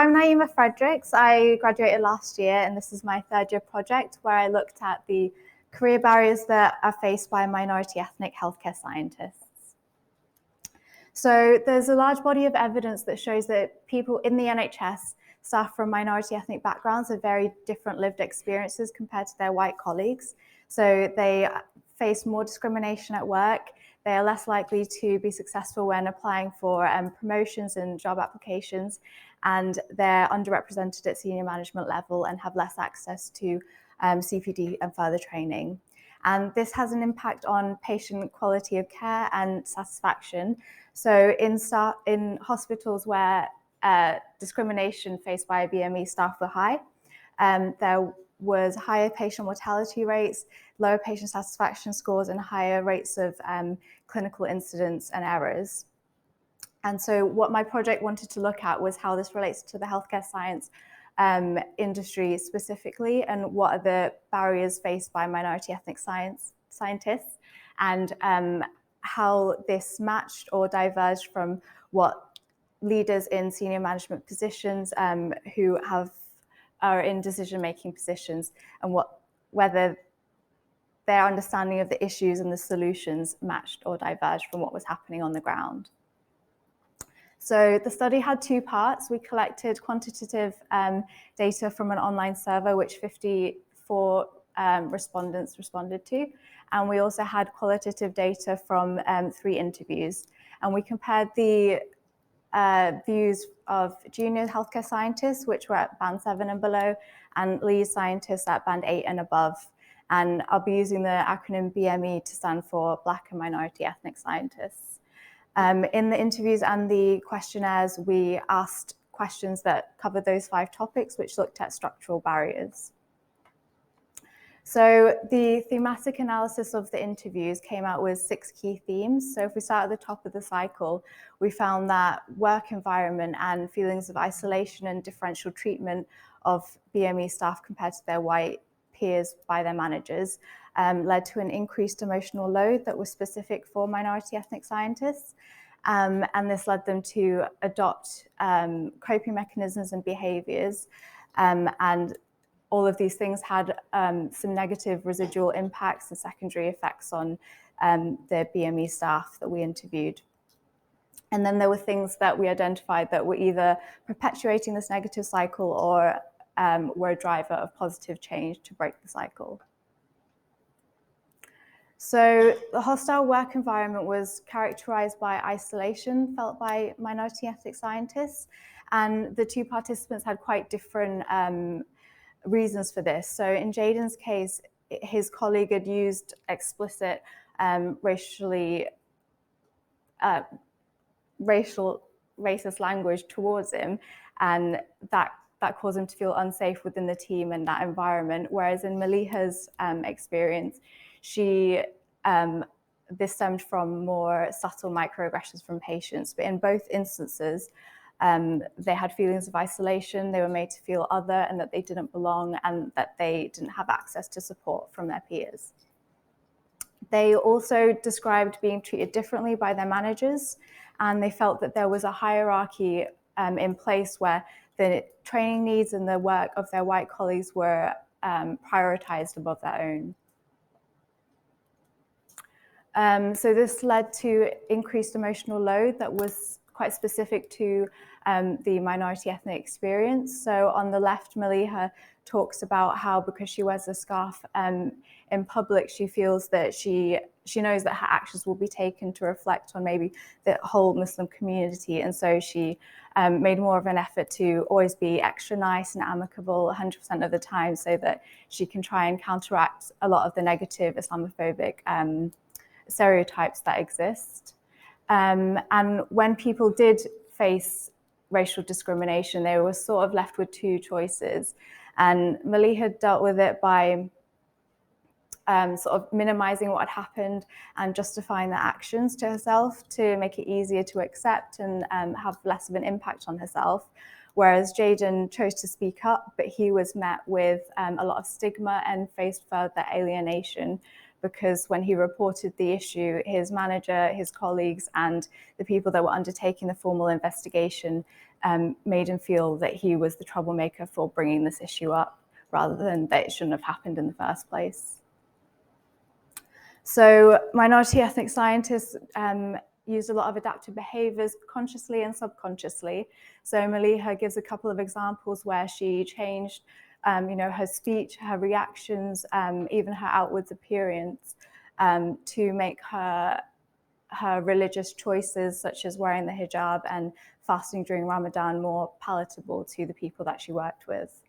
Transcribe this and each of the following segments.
I'm Naima Fredericks. I graduated last year, and this is my third year project where I looked at the career barriers that are faced by minority ethnic healthcare scientists. So there's a large body of evidence that shows that people in the NHS, staff from minority ethnic backgrounds, have very different lived experiences compared to their white colleagues. So they face more discrimination at work. They are less likely to be successful when applying for promotions and job applications, and they're underrepresented at senior management level and have less access to CPD and further training. And this has an impact on patient quality of care and satisfaction. So in hospitals where discrimination faced by BME staff were high, there was higher patient mortality rates, lower patient satisfaction scores, and higher rates of clinical incidents and errors. And so what my project wanted to look at was how this relates to the healthcare science industry specifically, and what are the barriers faced by minority ethnic scientists, and how this matched or diverged from what leaders in senior management positions who are in decision-making positions, and whether their understanding of the issues and the solutions matched or diverged from what was happening on the ground. So the study had two parts. We collected quantitative data from an online survey, which 54 respondents responded to. And we also had qualitative data from 3 interviews. And we compared the views of junior healthcare scientists, which were at band 7 and below, and lead scientists at band 8 and above. And I'll be using the acronym BME to stand for Black and Minority Ethnic Scientists. In the interviews and the questionnaires, we asked questions that covered those 5 topics, which looked at structural barriers. So the thematic analysis of the interviews came out with 6 key themes. So if we start at the top of the cycle, we found that work environment and feelings of isolation and differential treatment of BME staff compared to their white peers by their managers led to an increased emotional load that was specific for minority ethnic scientists. And this led them to adopt coping mechanisms and behaviors, and all of these things had some negative residual impacts and secondary effects on the BME staff that we interviewed. And then there were things that we identified that were either perpetuating this negative cycle or were a driver of positive change to break the cycle. So the hostile work environment was characterized by isolation felt by minority ethnic scientists, and the 2 participants had quite different reasons for this. So in Jaden's case, his colleague had used explicit racist language towards him, and that caused him to feel unsafe within the team and that environment. Whereas in Maliha's experience, this stemmed from more subtle microaggressions from patients. But in both instances, they had feelings of isolation, they were made to feel other, and that they didn't belong, and that they didn't have access to support from their peers. They also described being treated differently by their managers, and they felt that there was a hierarchy in place where the training needs and the work of their white colleagues were prioritized above their own. So this led to increased emotional load that was quite specific to the minority ethnic experience. So on the left, Maliha talks about how, because she wears a scarf in public, she feels that she knows that her actions will be taken to reflect on maybe the whole Muslim community. And so she made more of an effort to always be extra nice and amicable 100% of the time, so that she can try and counteract a lot of the negative Islamophobic stereotypes that exist. And when people did face racial discrimination, they were sort of left with 2 choices. And Maliha dealt with it by sort of minimizing what had happened and justifying the actions to herself to make it easier to accept and have less of an impact on herself. Whereas Jaden chose to speak up, but he was met with a lot of stigma and faced further alienation, because when he reported the issue, his manager, his colleagues, and the people that were undertaking the formal investigation made him feel that he was the troublemaker for bringing this issue up, rather than that it shouldn't have happened in the first place. So minority ethnic scientists used a lot of adaptive behaviors consciously and subconsciously. So Maliha gives a couple of examples where she changed her speech, her reactions, even her outwards appearance to make her religious choices, such as wearing the hijab and fasting during Ramadan, more palatable to the people that she worked with.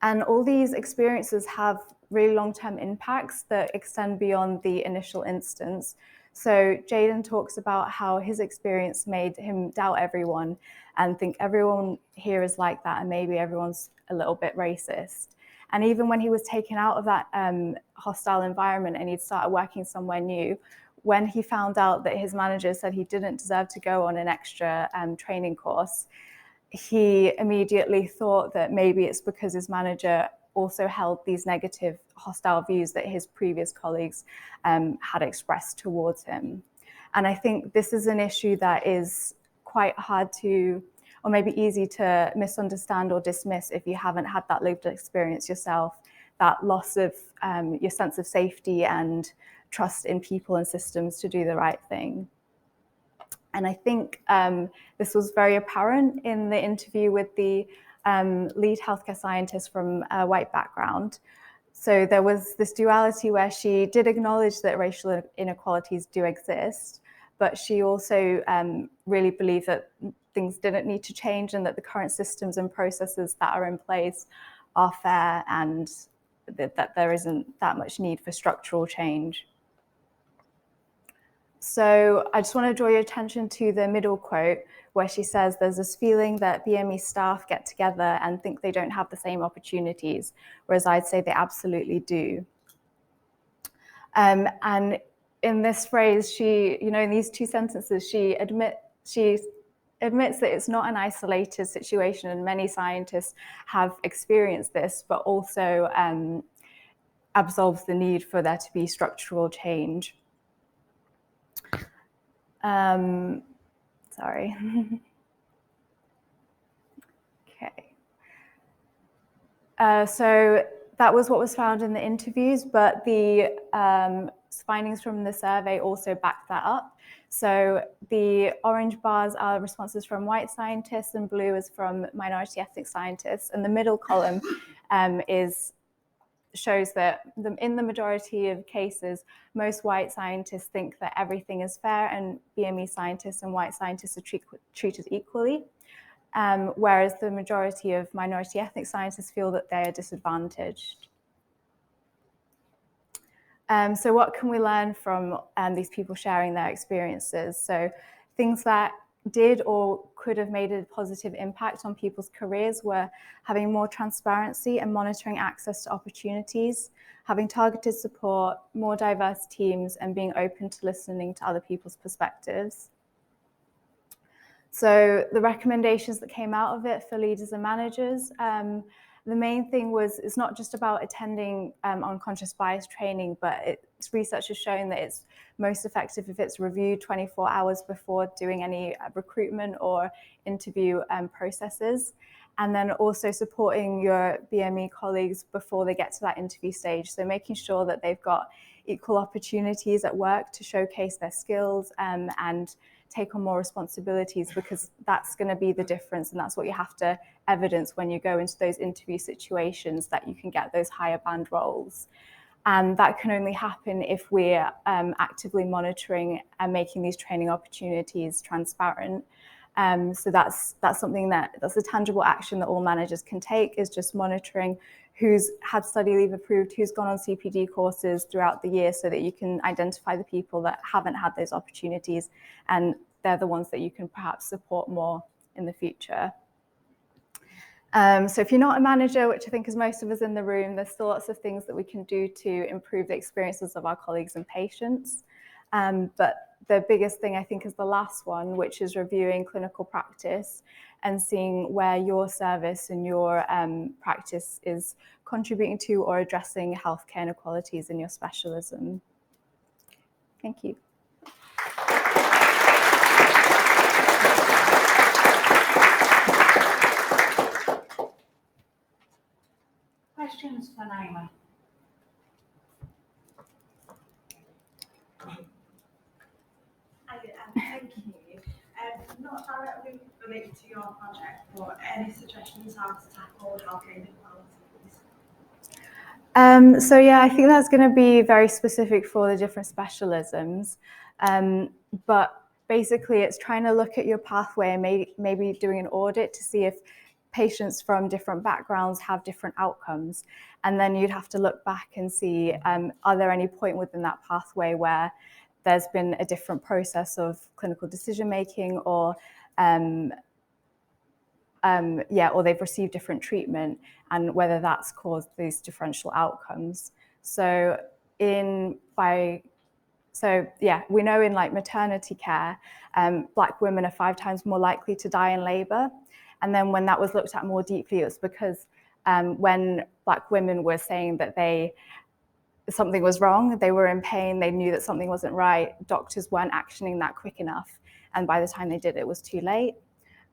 And all these experiences have really long-term impacts that extend beyond the initial instance. So Jaden talks about how his experience made him doubt everyone and think everyone here is like that, and maybe everyone's a little bit racist. And even when he was taken out of that hostile environment and he'd started working somewhere new, when he found out that his manager said he didn't deserve to go on an extra training course, he immediately thought that maybe it's because his manager also held these negative, hostile views that his previous colleagues had expressed towards him. And I think this is an issue that is quite hard to, or maybe easy to misunderstand or dismiss if you haven't had that lived experience yourself, that loss of your sense of safety and trust in people and systems to do the right thing. And I think this was very apparent in the interview with the lead healthcare scientist from a white background. So there was this duality where she did acknowledge that racial inequalities do exist, but she also really believed that things didn't need to change and that the current systems and processes that are in place are fair and that there isn't that much need for structural change. So I just want to draw your attention to the middle quote where she says there's this feeling that BME staff get together and think they don't have the same opportunities, whereas I'd say they absolutely do. And in this phrase, she, in these two sentences, she admits that it's not an isolated situation, and many scientists have experienced this, but also absolves the need for there to be structural change. Sorry. Okay. So that was what was found in the interviews, but the findings from the survey also back that up. So the orange bars are responses from white scientists and blue is from minority ethnic scientists. And the middle column shows that in the majority of cases, most white scientists think that everything is fair and BME scientists and white scientists are treated equally, whereas the majority of minority ethnic scientists feel that they are disadvantaged. So what can we learn from these people sharing their experiences? So things that did or could have made a positive impact on people's careers were having more transparency and monitoring access to opportunities, having targeted support, more diverse teams, and being open to listening to other people's perspectives. So the recommendations that came out of it for leaders and managers, the main thing was it's not just about attending unconscious bias training, but research has shown that it's most effective if it's reviewed 24 hours before doing any recruitment or interview processes. And then also supporting your BME colleagues before they get to that interview stage. So making sure that they've got equal opportunities at work to showcase their skills and take on more responsibilities, because that's going to be the difference, and that's what you have to evidence when you go into those interview situations, that you can get those higher band roles. And that can only happen if we're actively monitoring and making these training opportunities transparent. So that's something that's a tangible action that all managers can take, is just monitoring who's had study leave approved, who's gone on CPD courses throughout the year, so that you can identify the people that haven't had those opportunities, and they're the ones that you can perhaps support more in the future. So if you're not a manager, which I think is most of us in the room, there's still lots of things that we can do to improve the experiences of our colleagues and patients. But the biggest thing, I think, is the last one, which is reviewing clinical practice and seeing where your service and your practice is contributing to or addressing healthcare inequalities in your specialism. Thank you. questions for Naima? Thank you. Not directly related to your project, but any suggestions how to tackle healthcare inequalities? So yeah, I think that's going to be very specific for the different specialisms. But basically, it's trying to look at your pathway and maybe doing an audit to see if patients from different backgrounds have different outcomes. And then you'd have to look back and see, are there any point within that pathway where there's been a different process of clinical decision making, or or they've received different treatment, and whether that's caused these differential outcomes. So we know in like maternity care, Black women are 5 times more likely to die in labour. And then when that was looked at more deeply, it was because when Black women were saying that something was wrong, they were in pain, they knew that something wasn't right, doctors weren't actioning that quick enough. And by the time they did, it was too late.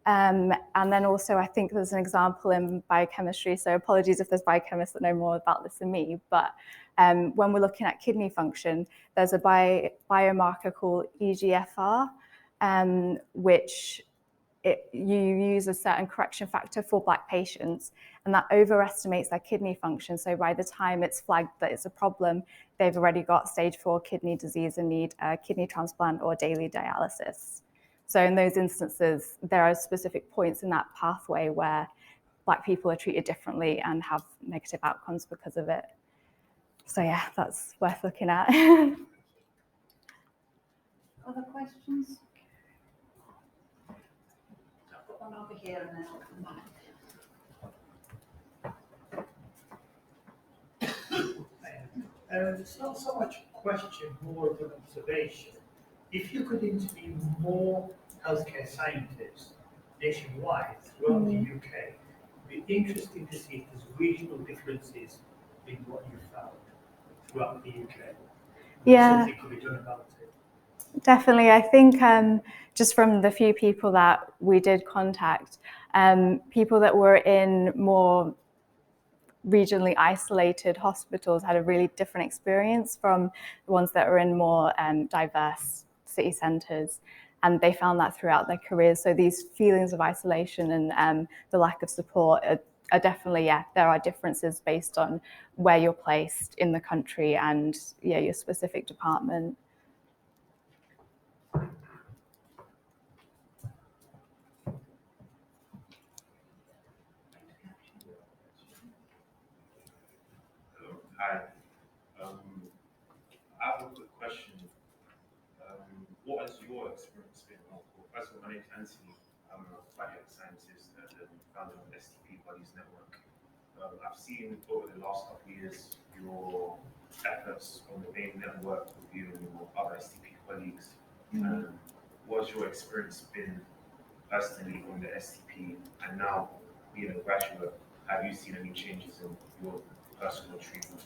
And then also, I think there's an example in biochemistry, so apologies if there's biochemists that know more about this than me, but when we're looking at kidney function, there's a biomarker called EGFR, which you use a certain correction factor for Black patients, and that overestimates their kidney function. So by the time it's flagged that it's a problem, they've already got stage 4 kidney disease and need a kidney transplant or daily dialysis. So in those instances, there are specific points in that pathway where Black people are treated differently and have negative outcomes because of it. So yeah, that's worth looking at. Other questions? I've got one over here and then I'll come back. It's not so much a question, more of an observation. If you could interview more healthcare scientists nationwide throughout the UK, it'd be interesting to see if there's regional differences in what you found throughout the UK. Yeah. Something could be done about it. Definitely. I think just from the few people that we did contact, people that were in more regionally isolated hospitals had a really different experience from the ones that are in more diverse city centres, and they found that throughout their careers. So these feelings of isolation and the lack of support are definitely, there are differences based on where you're placed in the country and your specific department. Hi. I have a quick question. What has your experience been? First of all, my name is Anthony. I'm a cardiac scientist and the founder of the STP Buddies Network. I've seen over the last couple of years your efforts on the main network with you and your other STP colleagues. What's your experience been personally on the STP? And now, being a graduate, have you seen any changes in your personal treatment?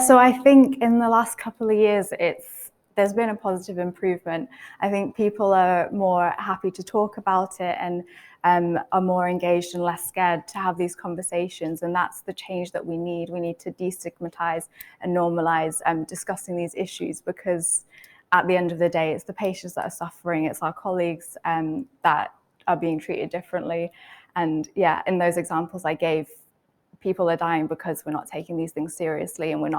So I think in the last couple of years, there's been a positive improvement. I think people are more happy to talk about it and are more engaged and less scared to have these conversations. And that's the change that we need. We need to destigmatize and normalize discussing these issues, because at the end of the day, it's the patients that are suffering. It's our colleagues that are being treated differently. And in those examples I gave, people are dying because we're not taking these things seriously, and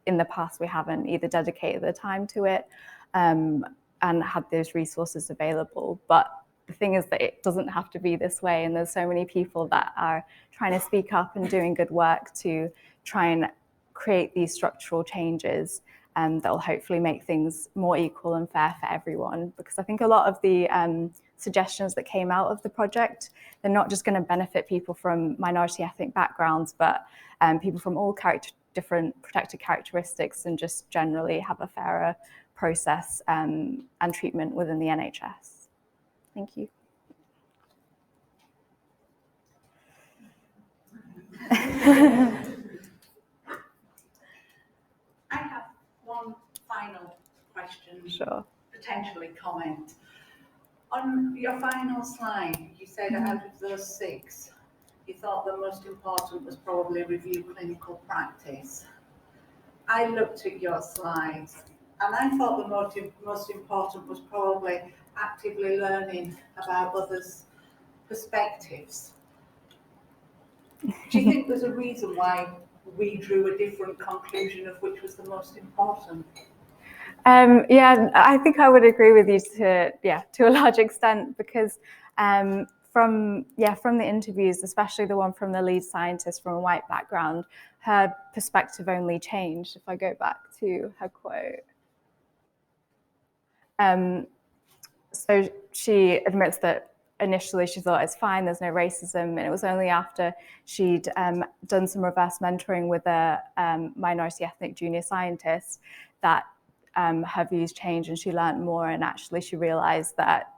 in the past, we haven't either dedicated the time to it and had those resources available. But the thing is that it doesn't have to be this way, and there's so many people that are trying to speak up and doing good work to try and create these structural changes that will hopefully make things more equal and fair for everyone. Because I think a lot of the suggestions that came out of the project, they're not just going to benefit people from minority ethnic backgrounds, but people from all different protected characteristics, and just generally have a fairer process and treatment within the NHS. Thank you. I have one final question, Sure. Potentially comment. On your final slide, you said out of those 6, you thought the most important was probably review clinical practice. I looked at your slides and I thought the most important was probably actively learning about others' perspectives. Do you think there's a reason why we drew a different conclusion of which was the most important? Yeah, I think I would agree with you to a large extent, because from the interviews, especially the one from the lead scientist from a white background, her perspective only changed. If I go back to her quote. So she admits that initially she thought it's fine, there's no racism, and it was only after she'd done some reverse mentoring with a minority ethnic junior scientist that her views changed and she learned more, and actually she realized that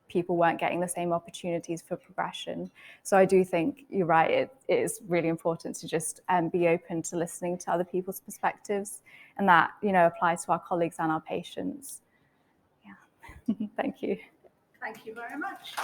people weren't getting the same opportunities for progression. So I do think you're right, it is really important to just be open to listening to other people's perspectives, and that, you know, applies to our colleagues and our patients. Yeah. Thank you. Thank you very much.